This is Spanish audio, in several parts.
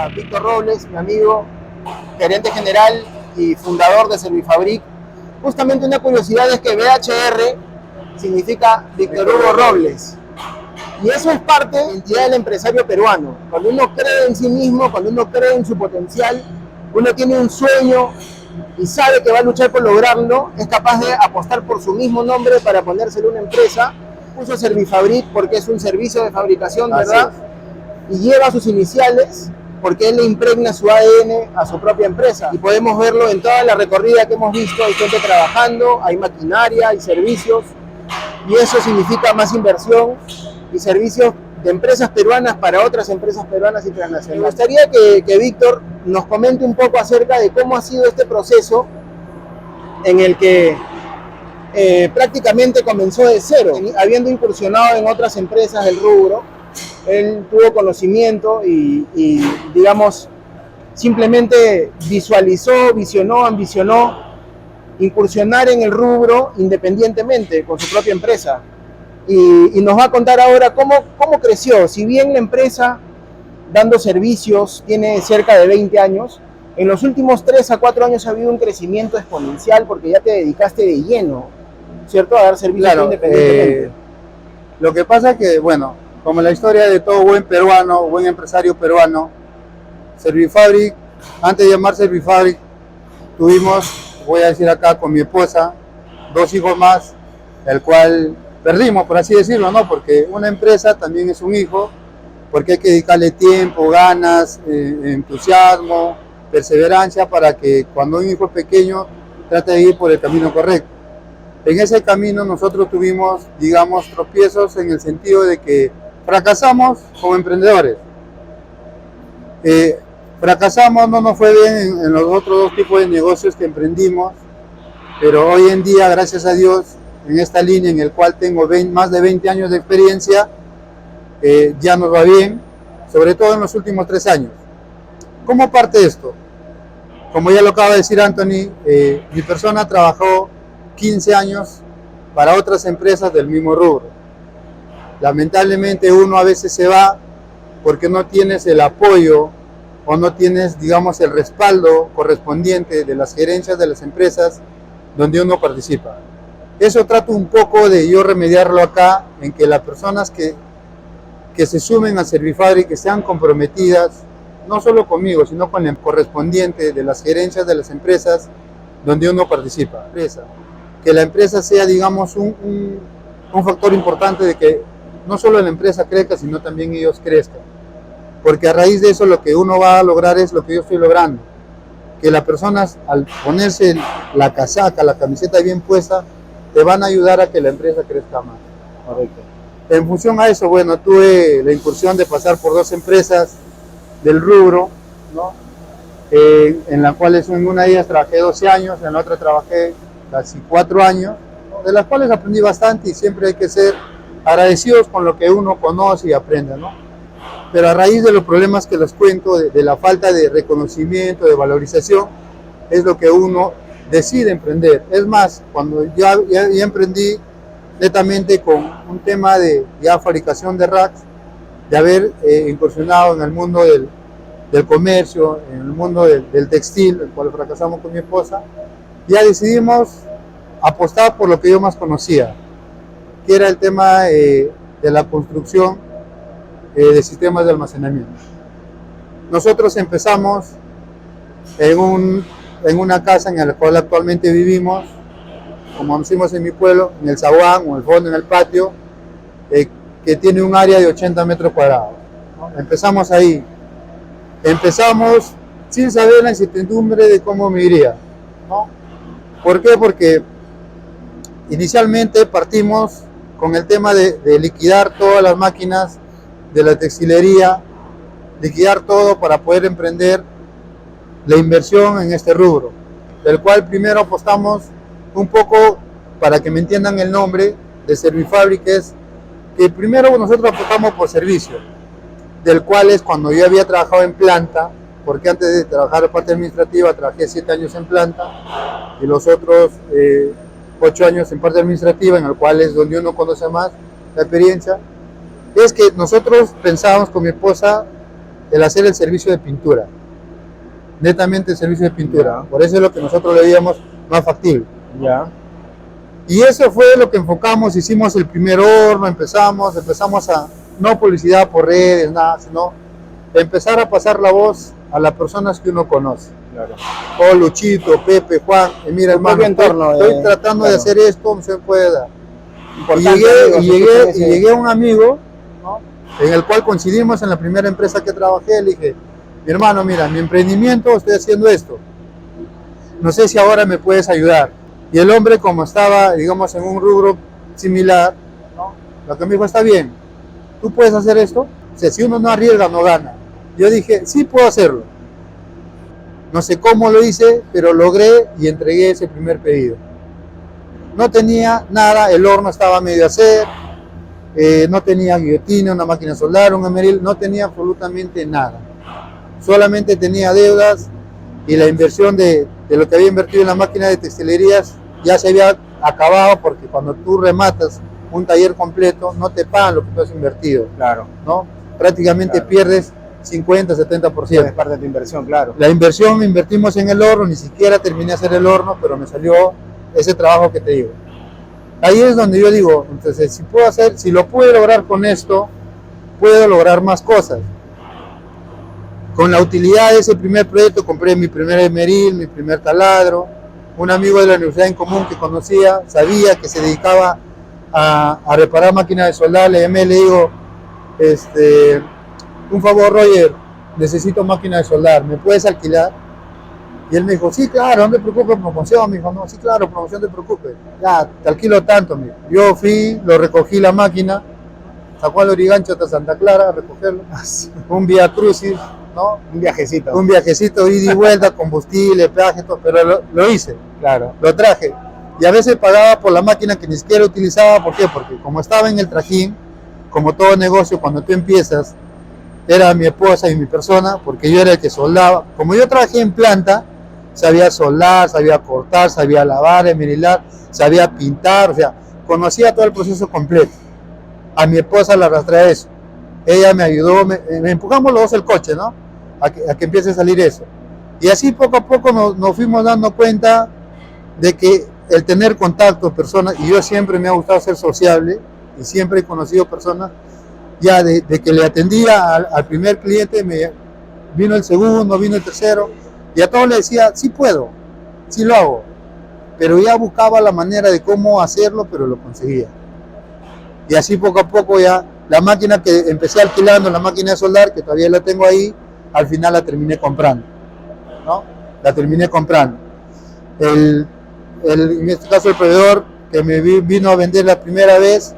a Víctor Robles, mi amigo, gerente general y fundador de Servifabric. Justamente una curiosidad es que VHR significa Víctor Hugo Robles. Y eso es parte de la identidad del empresario peruano. Cuando uno cree en sí mismo, cuando uno cree en su potencial, uno tiene un sueño y sabe que va a luchar por lograrlo, es capaz de apostar por su mismo nombre para ponérselo a una empresa. Puso Servifabric porque es un servicio de fabricación, ¿verdad? Y lleva sus iniciales porque él le impregna su ADN a su propia empresa. Y podemos verlo en toda la recorrida que hemos visto. Hay gente trabajando, hay maquinaria, hay servicios, y eso significa más inversión y servicios de empresas peruanas para otras empresas peruanas y transnacionales. Me gustaría que Víctor nos comente un poco acerca de cómo ha sido este proceso en el que prácticamente comenzó de cero, habiendo incursionado en otras empresas del rubro. Él tuvo conocimiento y digamos, simplemente visualizó, visionó, ambicionó incursionar en el rubro independientemente con su propia empresa. Y nos va a contar ahora cómo creció. Si bien la empresa, dando servicios, tiene cerca de 20 años, en los últimos 3 a 4 años ha habido un crecimiento exponencial porque ya te dedicaste de lleno, ¿cierto?, a dar servicios independientemente. Lo que pasa es que, bueno, como la historia de todo buen peruano, buen empresario peruano, Servifabric, antes de llamar Servifabric, tuvimos, voy a decir acá, con mi esposa, 2 hijos más, el cual perdimos, por así decirlo, ¿no? Porque una empresa también es un hijo, porque hay que dedicarle tiempo, ganas, entusiasmo, perseverancia, para que cuando un hijo es pequeño trate de ir por el camino correcto. En ese camino nosotros tuvimos, digamos, tropiezos en el sentido de que fracasamos como emprendedores. Fracasamos, no nos fue bien en los otros 2 tipos de negocios que emprendimos, pero hoy en día, gracias a Dios, en esta línea en el cual tengo más de 20 años de experiencia, ya nos va bien, sobre todo en los últimos 3 años. ¿Cómo parte esto? Como ya lo acaba de decir Anthony, mi persona trabajó 15 años para otras empresas del mismo rubro. Lamentablemente uno a veces se va porque no tienes el apoyo o no tienes, digamos, el respaldo correspondiente de las gerencias de las empresas donde uno participa. Eso trato un poco de yo remediarlo acá, en que las personas que se sumen a Servifabric, que sean comprometidas, no solo conmigo, sino con el correspondiente de las gerencias de las empresas donde uno participa. Que la empresa sea, digamos, un factor importante de que no solo la empresa crezca, sino también ellos crezcan. Porque a raíz de eso lo que uno va a lograr es lo que yo estoy logrando. Que las personas, al ponerse la casaca, la camiseta bien puesta, te van a ayudar a que la empresa crezca más. Correcto. En función a eso, bueno, tuve la incursión de pasar por 2 empresas del rubro, ¿no? En las cuales en una de ellas trabajé 12 años, en la otra trabajé casi 4 años, ¿no? De las cuales aprendí bastante, y siempre hay que ser agradecidos con lo que uno conoce y aprende, ¿no? Pero a raíz de los problemas que les cuento, de la falta de reconocimiento, de valorización, es lo que uno decide emprender. Es más, cuando ya emprendí netamente con un tema de ya fabricación de racks, de haber incursionado en el mundo del comercio, en el mundo del textil, el cual fracasamos con mi esposa, ya decidimos apostar por lo que yo más conocía, que era el tema de la construcción de sistemas de almacenamiento. Nosotros empezamos en una casa en la cual actualmente vivimos, como decimos en mi pueblo, en el zaguán o el fondo, en el patio, que tiene un área de 80 metros cuadrados, ¿no? Empezamos ahí. Empezamos sin saber la incertidumbre de cómo me iría, ¿no? ¿Por qué? Porque inicialmente partimos con el tema de liquidar todas las máquinas de la textilería, liquidar todo para poder emprender la inversión en este rubro, del cual primero apostamos un poco, para que me entiendan el nombre de Servifabric, es que primero nosotros apostamos por servicio, del cual es cuando yo había trabajado en planta, porque antes de trabajar en parte administrativa trabajé 7 años en planta y los otros 8 años en parte administrativa, en el cual es donde uno conoce más la experiencia. Es que nosotros pensábamos con mi esposa el hacer el servicio de pintura, netamente el servicio de pintura. Ya. Por eso es lo que nosotros le veíamos más factible. Ya. Y eso fue lo que enfocamos, hicimos el primer horno, empezamos a, no publicidad por redes, nada, sino empezar a pasar la voz a las personas que uno conoce. Claro. Oh, Luchito, Pepe, Juan, mira Tu hermano, propio entorno, estoy tratando de claro. hacer esto, no se puede dar. Y Importante, llegué a un amigo, ¿no?, en el cual coincidimos en la primera empresa que trabajé. Le dije, mi hermano, mira, mi emprendimiento, estoy haciendo esto, no sé si ahora me puedes ayudar. Y el hombre, como estaba, digamos, en un rubro similar, ¿no?, lo que me dijo, está bien, tú puedes hacer esto, o sea, si uno no arriesga, no gana. Yo dije, sí puedo hacerlo. No sé cómo lo hice, pero logré y entregué ese primer pedido. No tenía nada, el horno estaba a medio hacer, no tenía guillotina, una máquina de soldar, un emeril, no tenía absolutamente nada. Solamente tenía deudas y la inversión de lo que había invertido en la máquina de textilerías ya se había acabado, porque cuando tú rematas un taller completo no te pagan lo que tú has invertido. Claro. ¿No? Prácticamente Claro. pierdes 50, 70%. Es parte de tu inversión, claro. La inversión invertimos en el horno, ni siquiera terminé de hacer el horno, pero me salió ese trabajo que te digo. Ahí es donde yo digo, entonces, si lo pude lograr con esto, puedo lograr más cosas. Con la utilidad de ese primer proyecto compré mi primer emeril, mi primer taladro. Un amigo de la universidad en común que conocía, sabía que se dedicaba a reparar máquinas de soldar. Le llamé, le digo, un favor, Roger, necesito máquina de soldar, ¿me puedes alquilar? Y él me dijo, sí, claro, no te preocupes, promoción. Me dijo, no, sí, claro, promoción, no te preocupes. Ya, te alquilo tanto, amigo. Yo fui, lo recogí la máquina, sacó al Origancho hasta Santa Clara a recogerlo. Un vía crucis, ¿no? Un viajecito. Un viajecito, ida y vuelta, combustible, peaje, todo, pero lo hice, Claro. lo traje. Y a veces pagaba por la máquina que ni siquiera utilizaba. ¿Por qué? Porque como estaba en el trajín, como todo negocio, cuando tú empiezas, era mi esposa y mi persona, porque yo era el que soldaba. Como yo trabajé en planta, sabía soldar, sabía cortar, sabía lavar, esmerilar, sabía pintar, o sea, conocía todo el proceso completo. A mi esposa la arrastré a eso. Ella me ayudó, me empujamos los dos el coche, ¿no? A que empiece a salir eso. Y así poco a poco nos fuimos dando cuenta de que el tener contacto, personas, y yo siempre me ha gustado ser sociable, y siempre he conocido personas, ya de que le atendía al primer cliente, vino el segundo, vino el tercero, y a todos le decía, sí puedo, sí lo hago, pero ya buscaba la manera de cómo hacerlo, pero lo conseguía. Y así poco a poco ya, la máquina que empecé alquilando, la máquina de soldar, que todavía la tengo ahí, al final la terminé comprando, ¿no? La terminé comprando. En este caso el proveedor que me vino a vender la primera vez,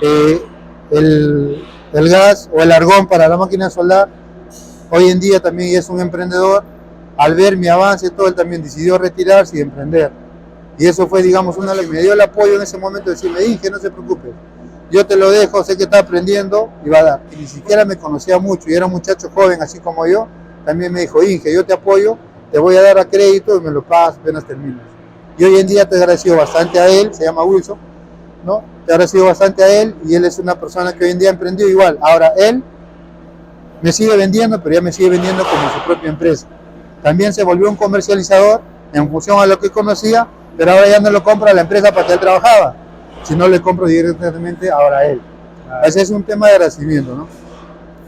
el gas o el argón para la máquina de soldar, hoy en día también es un emprendedor. Al ver mi avance y todo, él también decidió retirarse y emprender. Y eso fue, digamos, me dio el apoyo en ese momento de decirme, dije, no se preocupe, yo te lo dejo, sé que está aprendiendo y va a dar. Y ni siquiera me conocía mucho y era un muchacho joven así como yo, también me dijo, Inge, yo te apoyo, te voy a dar a crédito y me lo pagas apenas terminas. Y hoy en día te agradecido bastante a él, se llama Wilson, ¿no? Te agradecido bastante a él y él es una persona que hoy en día emprendió igual. Ahora él me sigue vendiendo, pero ya me sigue vendiendo como su propia empresa. También se volvió un comercializador en función a lo que conocía, pero ahora ya no lo compra la empresa para que él trabajaba, sino le compro directamente ahora a él. Ese es un tema de agradecimiento, ¿no?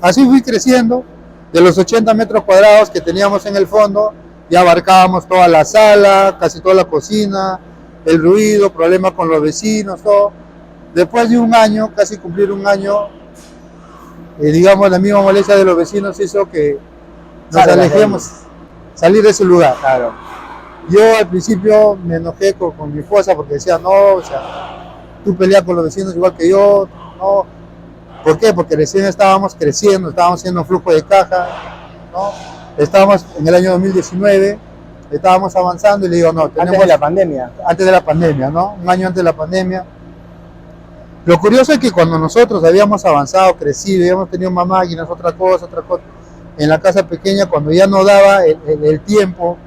Así fui creciendo. De los 80 metros cuadrados que teníamos en el fondo, ya abarcábamos toda la sala, casi toda la cocina, el ruido, problemas con los vecinos, todo. Después de un año, casi cumplir un año, digamos, la misma molestia de los vecinos hizo que nos alejemos, salir de ese lugar. Claro. Yo al principio me enojé con mi esposa porque decía, no, o sea, tú peleas con los vecinos igual que yo, no. ¿Por qué? Porque recién estábamos creciendo, estábamos haciendo flujo de caja, ¿no? Estábamos en el año 2019, estábamos avanzando y le digo, no, tenemos... Antes de la pandemia. Antes de la pandemia, ¿no? Un año antes de la pandemia. Lo curioso es que cuando nosotros habíamos avanzado, crecido, habíamos tenido más máquinas, otra cosa, en la casa pequeña, cuando ya no daba el tiempo,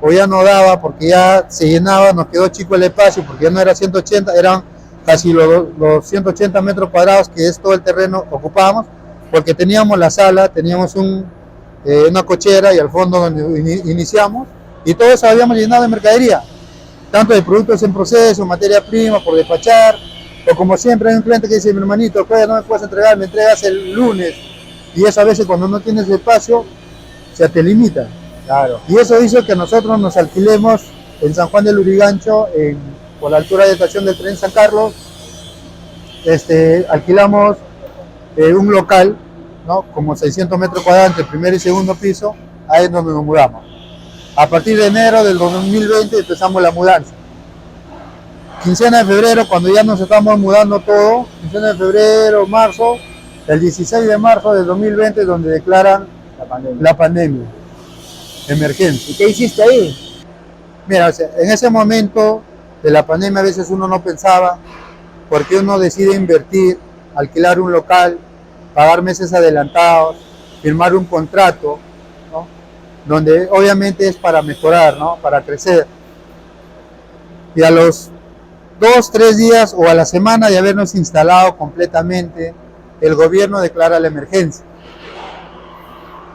o ya no daba porque ya se llenaba, nos quedó chico el espacio, porque ya no era 180, eran casi los 180 metros cuadrados, que es todo el terreno, ocupábamos, porque teníamos la sala, teníamos una cochera y al fondo donde iniciamos, y todo eso habíamos llenado de mercadería, tanto de productos en proceso, materia prima por despachar, o como siempre hay un cliente que dice, mi hermanito, no me puedes entregar, me entregas el lunes, y eso a veces cuando no tienes espacio, se te limita. Claro. Y eso hizo que nosotros nos alquilemos en San Juan del Lurigancho, por la altura de estación del tren San Carlos, alquilamos un local, ¿no? Como 600 metros cuadrados, primer y segundo piso, ahí es donde nos mudamos. A partir de enero del 2020 empezamos la mudanza. Quincena de febrero, cuando ya nos estamos mudando todo, quincena de febrero, marzo, el 16 de marzo del 2020 donde declaran la pandemia, emergencia. ¿Y qué hiciste ahí? Mira, o sea, en ese momento de la pandemia a veces uno no pensaba, porque uno decide invertir, alquilar un local, pagar meses adelantados, firmar un contrato, ¿no? Donde obviamente es para mejorar, ¿no? Para crecer. Y a los 2, 3 días o a la semana de habernos instalado completamente, el gobierno declara la emergencia.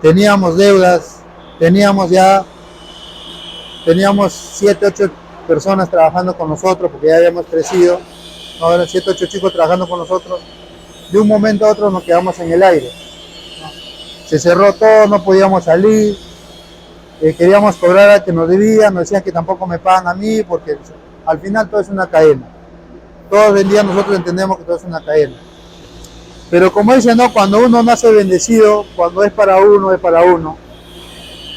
Teníamos deudas, teníamos 7, 8 personas trabajando con nosotros porque ya habíamos crecido, ahora 7, 8 chicos trabajando con nosotros. De un momento a otro nos quedamos en el aire. Se cerró todo, no podíamos salir, queríamos cobrar a que nos debían, nos decían que tampoco me pagan a mí, porque al final todo es una cadena. Todos el día nosotros entendemos que todo es una cadena. Pero como dicen, ¿no? Cuando uno nace bendecido, cuando es para uno, es para uno.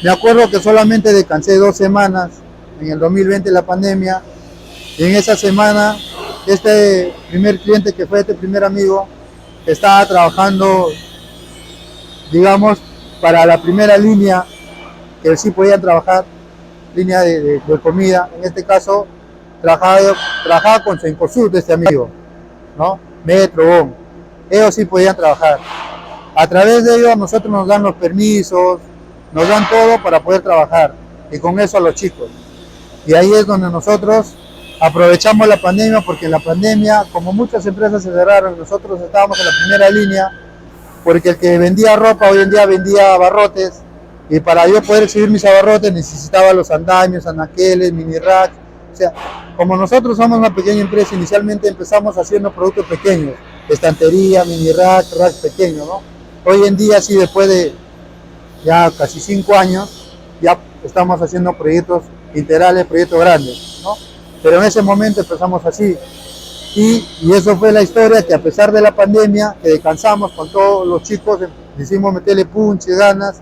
Me acuerdo que solamente descansé 2 semanas en el 2020 la pandemia, y en esa semana este primer cliente que fue este primer amigo estaba trabajando, digamos, para la primera línea que sí podían trabajar, línea de comida. En este caso trabajaba con Cencosud este amigo, ¿no? Metro, BOM. Ellos sí podían trabajar. A través de ellos nosotros nos dan los permisos, nos dan todo para poder trabajar, y con eso a los chicos. Y ahí es donde nosotros aprovechamos la pandemia, porque en la pandemia, como muchas empresas se cerraron, nosotros estábamos en la primera línea, porque el que vendía ropa hoy en día vendía abarrotes, y para yo poder exhibir mis abarrotes necesitaba los andamios, anaqueles, mini racks. O sea, como nosotros somos una pequeña empresa, inicialmente empezamos haciendo productos pequeños, estantería, mini racks pequeños, ¿no? Hoy en día, sí, después de ya casi 5 años, ya estamos haciendo proyectos integrales, proyectos grandes, ¿no? Pero en ese momento empezamos así, y eso fue la historia, que a pesar de la pandemia, que descansamos con todos los chicos, decidimos meterle punch y ganas,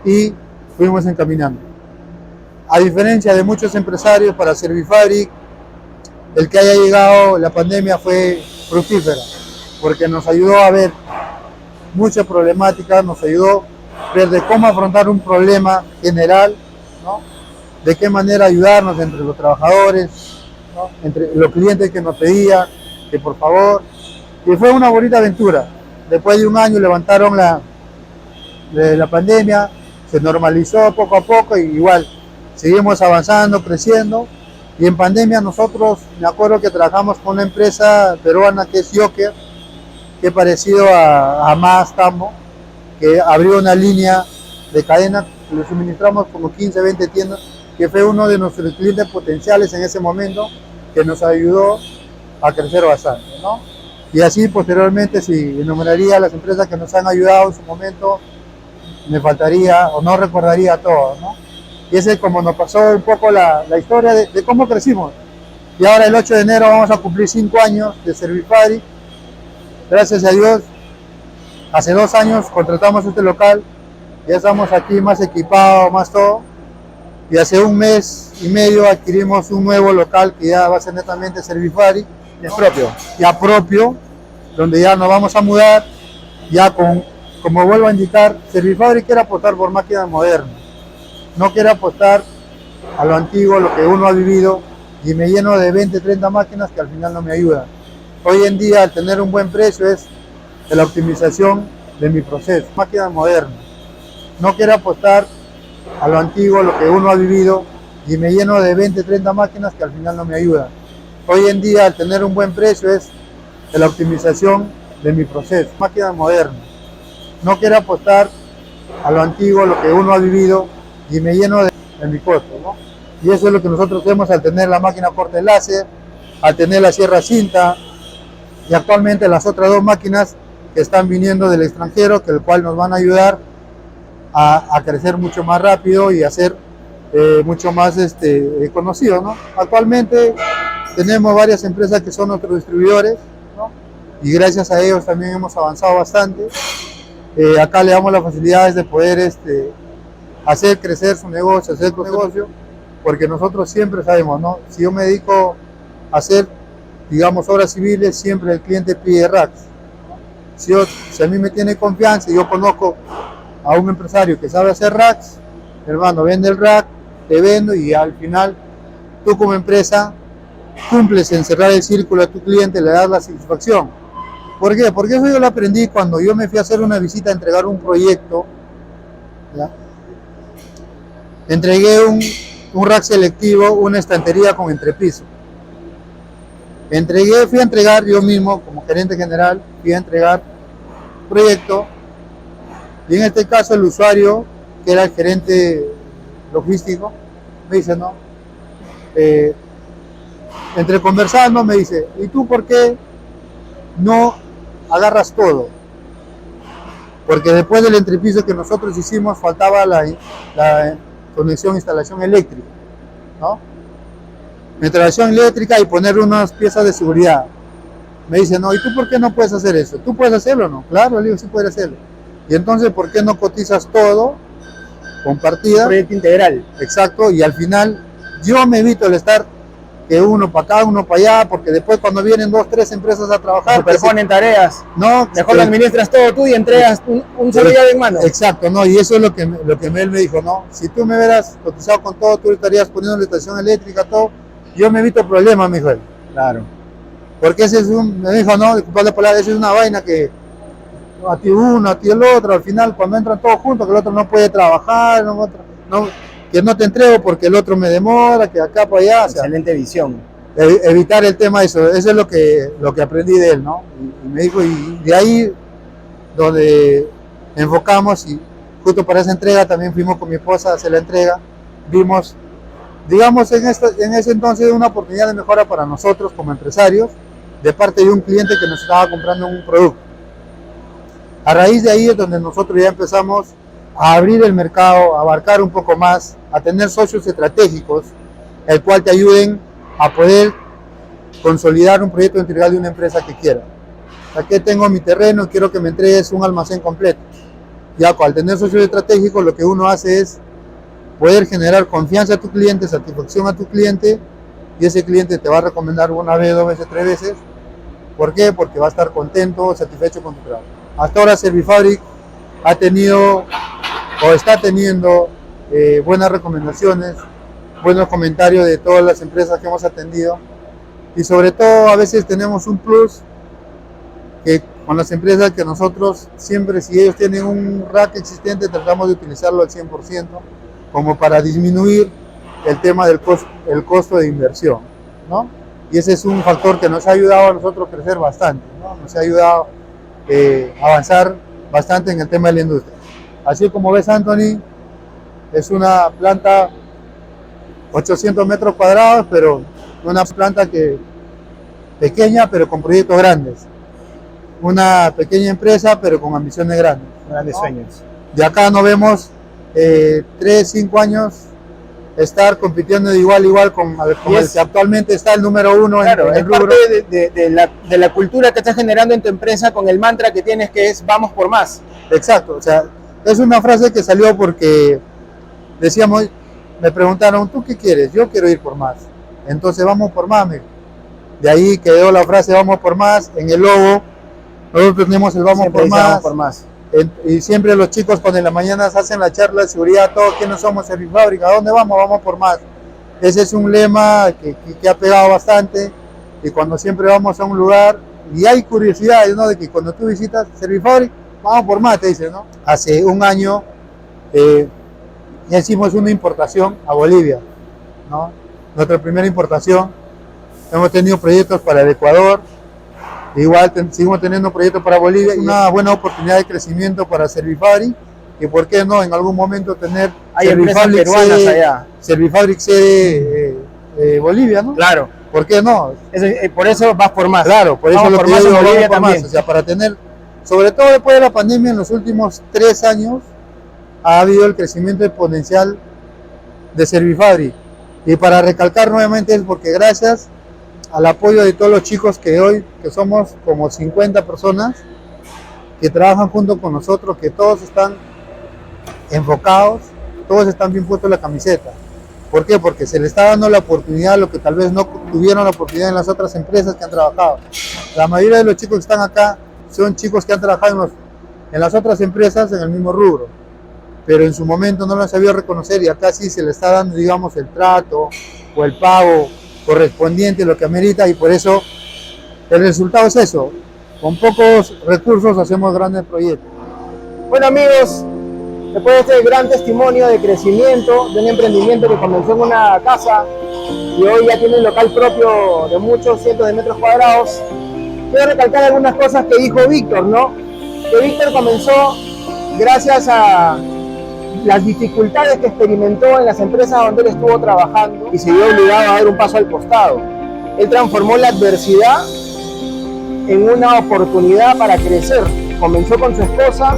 y fuimos encaminando. A diferencia de muchos empresarios, para Servifabric, el que haya llegado la pandemia fue fructífera, porque nos ayudó a ver muchas problemáticas, nos ayudó a ver de cómo afrontar un problema general, ¿no? De qué manera ayudarnos entre los trabajadores, ¿no? Entre los clientes que nos pedían, que por favor, y fue una bonita aventura. Después de un año levantaron la pandemia, se normalizó poco a poco, y igual seguimos avanzando, creciendo. Y en pandemia nosotros, me acuerdo que trabajamos con una empresa peruana que es Joker, que es parecido a Más Tambo, que abrió una línea de cadena, le suministramos como 15, 20 tiendas, que fue uno de nuestros clientes potenciales en ese momento, que nos ayudó a crecer bastante, ¿no? Y así posteriormente, si enumeraría las empresas que nos han ayudado en su momento, me faltaría o no recordaría todo, ¿no? Y ese es como nos pasó un poco la historia de cómo crecimos. Y ahora el 8 de enero vamos a cumplir 5 años de Servifabric. Gracias a Dios, hace 2 años contratamos este local, ya estamos aquí más equipados, más todo. Y hace 1 mes y medio adquirimos un nuevo local que ya va a ser netamente Servifabric. Es propio. Ya propio, donde ya nos vamos a mudar, ya como vuelvo a indicar, Servifabric quiere apostar por máquinas modernas, no quiere apostar a lo antiguo, lo que uno ha vivido, y me lleno de 20, 30 máquinas que al final no me ayudan. Hoy en día, al tener un buen precio, es de la optimización de mi proceso, máquinas modernas. No quiere apostar a lo antiguo, lo que uno ha vivido, y me lleno de 20, 30 máquinas que al final no me ayudan. Hoy en día, al tener un buen precio, es de la optimización de mi proceso, máquinas modernas. no quiero apostar a lo antiguo, a lo que uno ha vivido, y me lleno de mi costo, ¿no? Y eso es lo que nosotros hacemos al tener la máquina corte láser, al tener la sierra cinta, y actualmente las otras dos máquinas que están viniendo del extranjero, que el cual nos van a ayudar a crecer mucho más rápido y a ser mucho más conocidos, ¿no? Actualmente tenemos varias empresas que son nuestros distribuidores, ¿no? Y gracias a ellos también hemos avanzado bastante. Acá le damos las facilidades de poder hacer crecer su negocio, porque nosotros siempre sabemos, ¿no? Si yo me dedico a hacer, digamos, obras civiles, siempre el cliente pide racks, ¿no? Si a mí me tiene confianza y yo conozco a un empresario que sabe hacer racks, hermano, vende el rack, te vendo, y al final tú como empresa cumples en cerrar el círculo a tu cliente, le das la satisfacción. ¿Por qué? Porque eso yo lo aprendí cuando yo me fui a hacer una visita a entregar un proyecto, ¿ya? Entregué un rack selectivo, una estantería con entrepiso. Fui a entregar yo mismo, como gerente general, fui a entregar proyecto, y en este caso el usuario, que era el gerente logístico, me dice, no, entre conversando me dice, ¿y tú por qué no agarras todo? Porque después del entrepiso que nosotros hicimos faltaba la conexión, instalación eléctrica, ¿no? Instalación eléctrica y poner unas piezas de seguridad. Me dice, no, ¿y tú por qué no puedes hacer eso? ¿Tú puedes hacerlo o no? Claro, le digo, sí puedes hacerlo. Y entonces, ¿por qué no cotizas todo, compartida? Un proyecto integral. Exacto, y al final yo me evito el estar que uno para acá, uno para allá, porque después cuando vienen 2, 3 empresas a trabajar, Superponen tareas. no, Mejor lo administras todo tú y entregas un solo llave en mano. Exacto, no, y eso es lo que él me dijo, no, si tú me hubieras cotizado con todo, tú estarías poniendo la estación eléctrica, todo, yo me evito problemas, me dijo él. Claro. Porque me dijo, no, disculpa la palabra, eso es una vaina que a ti uno, a ti el otro, al final cuando entran todos juntos, que el otro no puede trabajar, que no te entrego porque el otro me demora, que acá para allá. Excelente visión. Evitar el tema de eso es lo que aprendí de él, ¿no? Y me dijo, y de ahí donde enfocamos, y justo para esa entrega también fuimos con mi esposa a hacer la entrega, vimos, digamos, en ese entonces una oportunidad de mejora para nosotros como empresarios, de parte de un cliente que nos estaba comprando un producto. A raíz de ahí es donde nosotros ya empezamos a abrir el mercado, a abarcar un poco más, a tener socios estratégicos, el cual te ayuden a poder consolidar un proyecto integral de una empresa que quiera. Aquí tengo mi terreno, quiero que me entregues un almacén completo. Ya al tener socios estratégicos, lo que uno hace es poder generar confianza a tu cliente, satisfacción a tu cliente, y ese cliente te va a recomendar una vez, 2 veces, 3 veces. ¿Por qué? Porque va a estar contento, satisfecho con tu trabajo. Hasta ahora Servifabric ha tenido o está teniendo buenas recomendaciones, buenos comentarios de todas las empresas que hemos atendido, y sobre todo a veces tenemos un plus que con las empresas que nosotros siempre, si ellos tienen un rack existente, tratamos de utilizarlo al 100% como para disminuir el tema del costo de inversión, ¿no? Y ese es un factor que nos ha ayudado a nosotros a crecer bastante, ¿no? Nos ha ayudado a avanzar bastante en el tema de la industria. Así como ves, Anthony, es una planta 800 metros cuadrados, pero una planta pequeña, pero con proyectos grandes. Una pequeña empresa, pero con ambiciones grandes. Grandes, ¿no? Sueños. De acá nos vemos 3, 5 años estar compitiendo de igual a igual con el que actualmente está el número 1 claro, en el rubro. Es parte de la cultura que estás generando en tu empresa con el mantra que tienes, que es vamos por más. Exacto, o sea, es una frase que salió porque decíamos, me preguntaron, ¿tú qué quieres? Yo quiero ir por más. Entonces vamos por más, amigo. De ahí quedó la frase vamos por más. En el logo nosotros tenemos el vamos por más. Y siempre los chicos cuando en la mañana hacen la charla de seguridad, todos quienes somos Servifabric, ¿a dónde vamos? Vamos por más. Ese es un lema que ha pegado bastante, y cuando siempre vamos a un lugar, y hay curiosidades, ¿no? De que cuando tú visitas Servifabric, vamos por más, te dicen, ¿no? Hace un año ya hicimos una importación a Bolivia, ¿no? Nuestra primera importación. Hemos tenido proyectos para el Ecuador, Igual seguimos teniendo proyectos para Bolivia, una buena oportunidad de crecimiento para Servifabric, y por qué no en algún momento tener Hay empresas peruanas allá. Servifabric sede Bolivia, ¿no? Claro. ¿Por qué no? Por eso vas por más. Claro, por eso vamos lo por que más yo en digo, Bolivia vamos por también. más. O sea, para tener, sobre todo después de la pandemia, en los últimos 3 años, ha habido el crecimiento exponencial de Servifabric. Y para recalcar nuevamente es porque gracias al apoyo de todos los chicos que hoy, que somos como 50 personas, que trabajan junto con nosotros, que todos están enfocados, todos están bien puestos la camiseta. ¿Por qué? Porque se le está dando la oportunidad a lo que tal vez no tuvieron la oportunidad en las otras empresas que han trabajado. La mayoría de los chicos que están acá son chicos que han trabajado en las otras empresas en el mismo rubro, pero en su momento no lo han sabido reconocer, y acá sí se le está dando, digamos, el trato o el pago correspondiente, lo que amerita, y por eso el resultado es eso. Con pocos recursos hacemos grandes proyectos. Bueno, amigos, después de este gran testimonio de crecimiento, de un emprendimiento que comenzó en una casa y hoy ya tiene un local propio de muchos cientos de metros cuadrados, quiero recalcar algunas cosas que dijo Víctor, ¿no? Que Víctor comenzó gracias a las dificultades que experimentó en las empresas donde él estuvo trabajando y se vio obligado a dar un paso al costado. Él transformó la adversidad en una oportunidad para crecer. Comenzó con su esposa.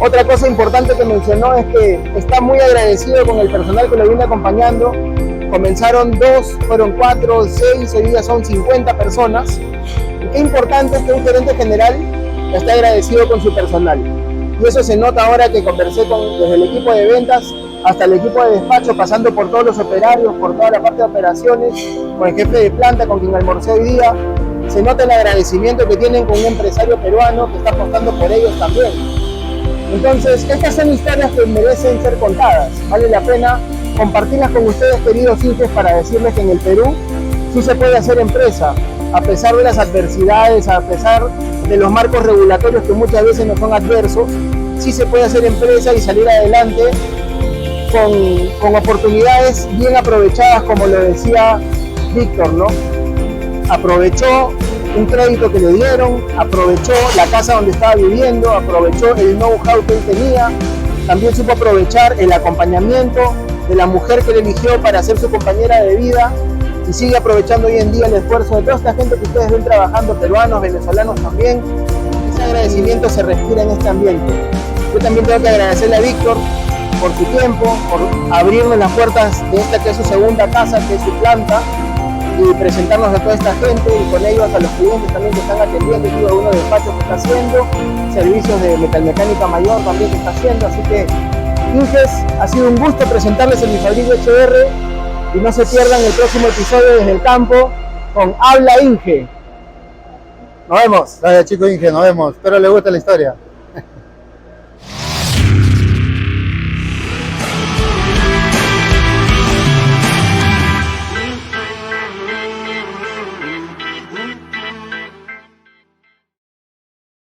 Otra cosa importante que mencionó es que está muy agradecido con el personal que lo viene acompañando. Comenzaron 2, fueron 4, 6, hoy día son 50 personas. Y qué importante es que un gerente general está agradecido con su personal. Y eso se nota ahora que conversé desde el equipo de ventas hasta el equipo de despacho, pasando por todos los operarios, por toda la parte de operaciones, con el jefe de planta con quien almorcé hoy día. Se nota el agradecimiento que tienen con un empresario peruano que está apostando por ellos también. Entonces, estas son historias que merecen ser contadas. Vale la pena compartirlas con ustedes, queridos hinchas, para decirles que en el Perú sí se puede hacer empresa, a pesar de las adversidades, a pesar de los marcos regulatorios que muchas veces no son adversos. Sí se puede hacer empresa y salir adelante con oportunidades bien aprovechadas, como lo decía Víctor, ¿no? Aprovechó un crédito que le dieron, aprovechó la casa donde estaba viviendo, aprovechó el know-how que él tenía, también supo aprovechar el acompañamiento de la mujer que le eligió para ser su compañera de vida, y sigue aprovechando hoy en día el esfuerzo de toda esta gente que ustedes ven trabajando, peruanos, venezolanos también. Ese agradecimiento se respira en este ambiente. Yo también tengo que agradecerle a Víctor por su tiempo, por abrirnos las puertas de esta que es su segunda casa, que es su planta, y presentarnos a toda esta gente, y con ellos a los clientes también que están atendiendo, y algunos despachos que está haciendo, servicios de metalmecánica mayor también que está haciendo. Así que, Inges, ha sido un gusto presentarles el Servifabric HR, y no se pierdan el próximo episodio desde el campo con Habla Inge. Nos vemos. Gracias, chicos Inge, nos vemos. Espero les guste la historia.